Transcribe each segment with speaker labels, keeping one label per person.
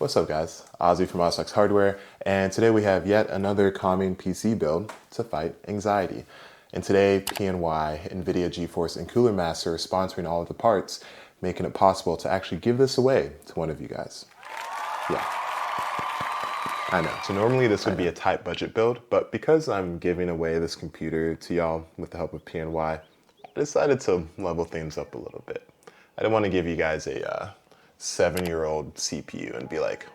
Speaker 1: What's up guys, Ozzy from OzTalksHW, and today we have yet another calming PC build to fight anxiety. And today, PNY, NVIDIA GeForce, and Cooler Master are sponsoring all of the parts, making it possible to actually give this away to one of you guys. Yeah, I know. So normally this would be a tight budget build, but because I'm giving away this computer to y'all with the help of PNY, I decided to level things up a little bit. I didn't want to give you guys a 7-year-old CPU and be like,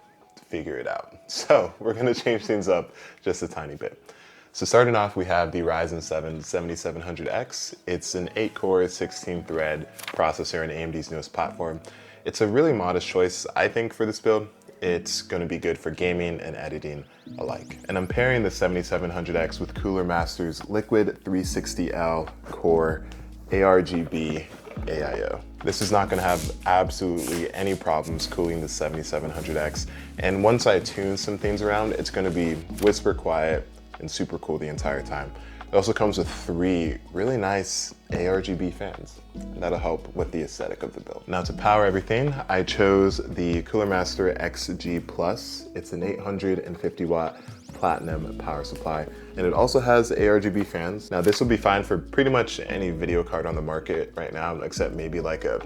Speaker 1: figure it out. So we're gonna change things up just a tiny bit. So starting off, we have the Ryzen 7 7700X. It's an 8-core, 16-thread processor in AMD's newest platform. It's a really modest choice, I think, for this build. It's gonna be good for gaming and editing alike. And I'm pairing the 7700X with Cooler Master's Liquid 360L Core ARGB AIO. This is not going to have absolutely any problems cooling the 7700X, and once I tune some things around, it's going to be whisper quiet and super cool the entire time. It also comes with 3 really nice ARGB fans, and that'll help with the aesthetic of the build. Now to power everything, I chose the Cooler Master XG Plus. It's an 850 watt platinum power supply, and it also has ARGB fans. Now this will be fine for pretty much any video card on the market right now, except maybe like a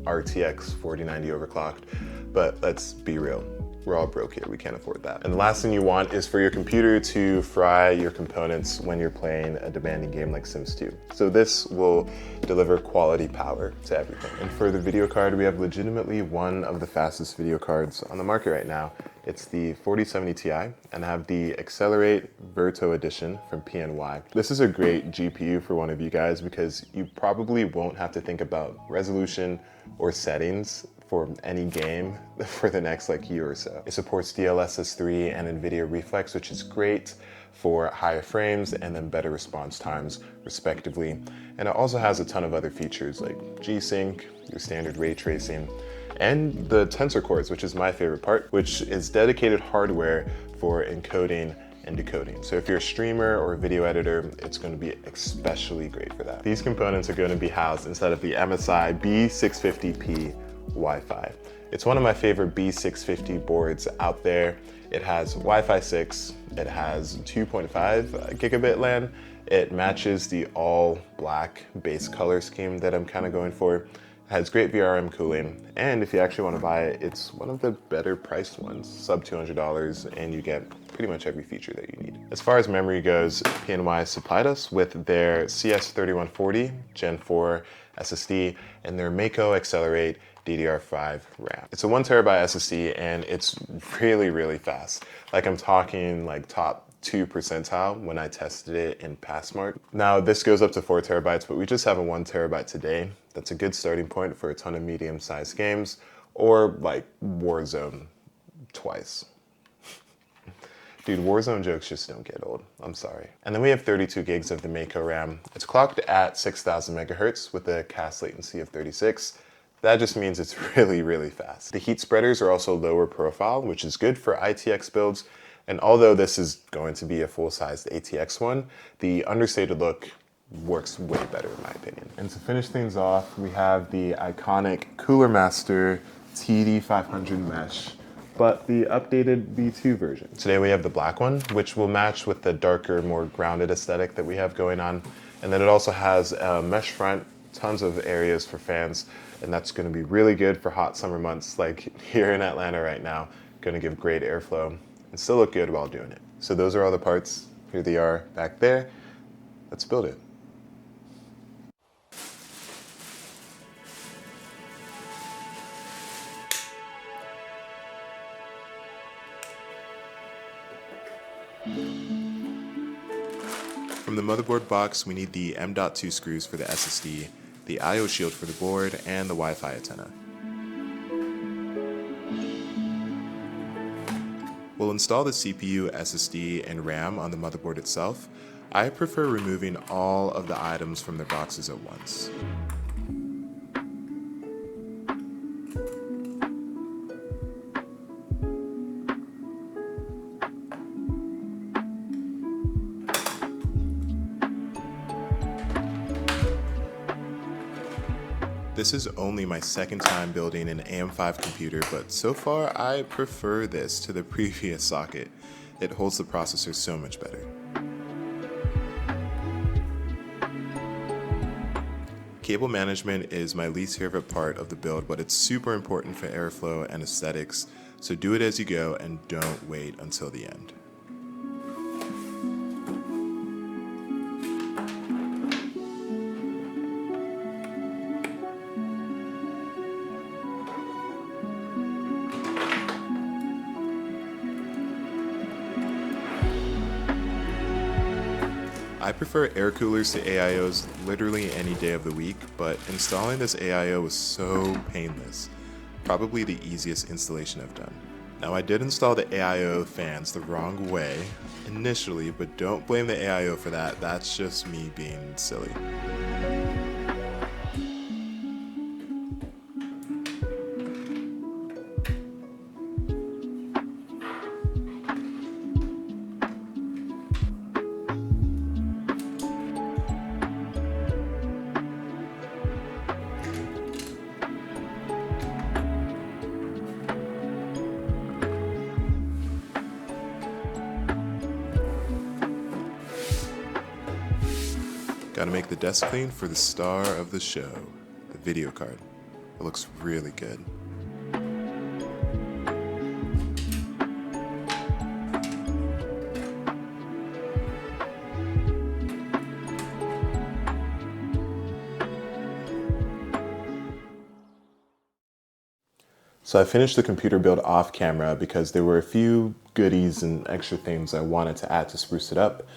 Speaker 1: RTX 4090 overclocked, but let's be real. We're all broke here, we can't afford that. And the last thing you want is for your computer to fry your components when you're playing a demanding game like Sims 2. So this will deliver quality power to everything. And for the video card, we have legitimately one of the fastest video cards on the market right now. It's the 4070 Ti, and I have the Accelerate Verto Edition from PNY. This is a great GPU for one of you guys because you probably won't have to think about resolution or settings for any game for the next year or so. It supports DLSS 3 and NVIDIA Reflex, which is great for higher frames and then better response times, respectively. And it also has a ton of other features like G-Sync, your standard ray tracing, and the tensor cores, which is my favorite part, which is dedicated hardware for encoding and decoding. So if you're a streamer or a video editor, it's going to be especially great for that. These components are going to be housed inside of the MSI B650P Wi-Fi. It's one of my favorite B650 boards out there. It has Wi-Fi 6, it has 2.5 gigabit LAN, it matches the all black base color scheme that I'm kind of going for. It has great VRM cooling, and if you actually want to buy it, it's one of the better priced ones, sub $200, and you get pretty much every feature that you need. As far as memory goes, PNY supplied us with their CS3140 Gen 4 SSD and their Mako Accelerate DDR5 RAM. It's a 1TB SSD, and it's really, really fast. I'm talking top 2 percentile when I tested it in Passmark. Now this goes up to 4 terabytes, but we just have a 1 terabyte today. That's a good starting point for a ton of medium-sized games, or Warzone twice. Dude, Warzone jokes just don't get old, I'm sorry. And then we have 32 gigs of the Mako RAM. It's clocked at 6,000 megahertz with a cast latency of 36. That just means it's really, really fast. The heat spreaders are also lower profile, which is good for ITX builds. And although this is going to be a full-sized ATX one, the understated look works way better in my opinion. And to finish things off, we have the iconic Cooler Master TD500 mesh, but the updated V2 version. Today we have the black one, which will match with the darker, more grounded aesthetic that we have going on. And then it also has a mesh front, tons of areas for fans, and that's going to be really good for hot summer months like here in Atlanta right now. Going to give great airflow and still look good while doing it. So those are all the parts. Here they are back there. Let's build it. From the motherboard box, we need the M.2 screws for the SSD, the I/O shield for the board, and the Wi-Fi antenna. We'll install the CPU, SSD, and RAM on the motherboard itself. I prefer removing all of the items from their boxes at once. This is only my second time building an AM5 computer, but so far I prefer this to the previous socket. It holds the processor so much better. Cable management is my least favorite part of the build, but it's super important for airflow and aesthetics, so do it as you go and don't wait until the end. I prefer air coolers to AIOs literally any day of the week, but installing this AIO was so painless. Probably the easiest installation I've done. Now I did install the AIO fans the wrong way initially, but don't blame the AIO for that. That's just me being silly. Gotta make the desk clean for the star of the show, the video card. It looks really good. So I finished the computer build off camera because there were a few goodies and extra things I wanted to add to spruce it up.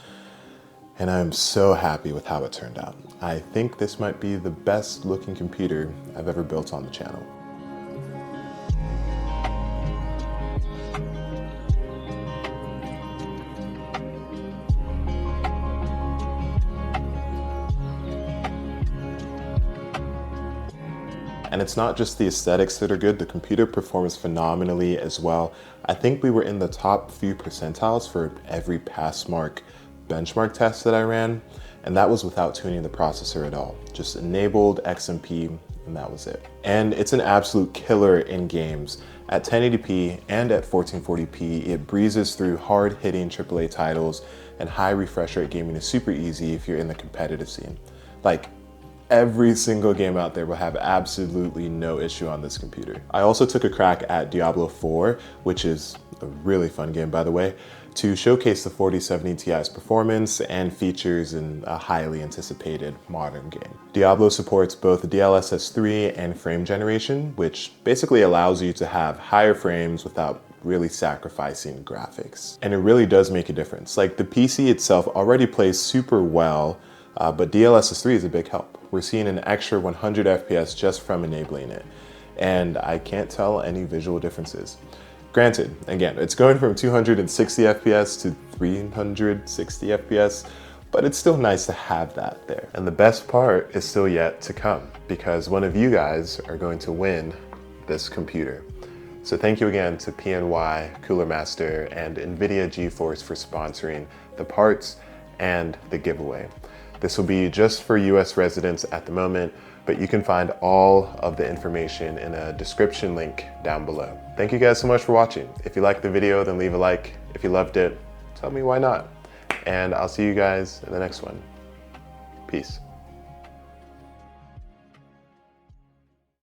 Speaker 1: And I'm so happy with how it turned out. I think this might be the best looking computer I've ever built on the channel. And it's not just the aesthetics that are good, the computer performs phenomenally as well. I think we were in the top few percentiles for every pass mark benchmark test that I ran, and that was without tuning the processor at all. Just enabled XMP, and that was it. And it's an absolute killer in games. At 1080p and at 1440p, it breezes through hard-hitting AAA titles, and high refresh rate gaming is super easy if you're in the competitive scene. Like, every single game out there will have absolutely no issue on this computer. I also took a crack at Diablo 4, which is a really fun game by the way, to showcase the 4070 Ti's performance and features in a highly anticipated modern game. Diablo supports both DLSS 3 and frame generation, which basically allows you to have higher frames without really sacrificing graphics. And it really does make a difference. Like, the PC itself already plays super well, but DLSS 3 is a big help. We're seeing an extra 100 FPS just from enabling it, and I can't tell any visual differences. Granted, again, it's going from 260 FPS to 360 FPS, but it's still nice to have that there. And the best part is still yet to come, because one of you guys are going to win this computer. So thank you again to PNY, Cooler Master, and NVIDIA GeForce for sponsoring the parts and the giveaway. This will be just for US residents at the moment, but you can find all of the information in a description link down below. Thank you guys so much for watching. If you liked the video, then leave a like. If you loved it, tell me why not. And I'll see you guys in the next one. Peace.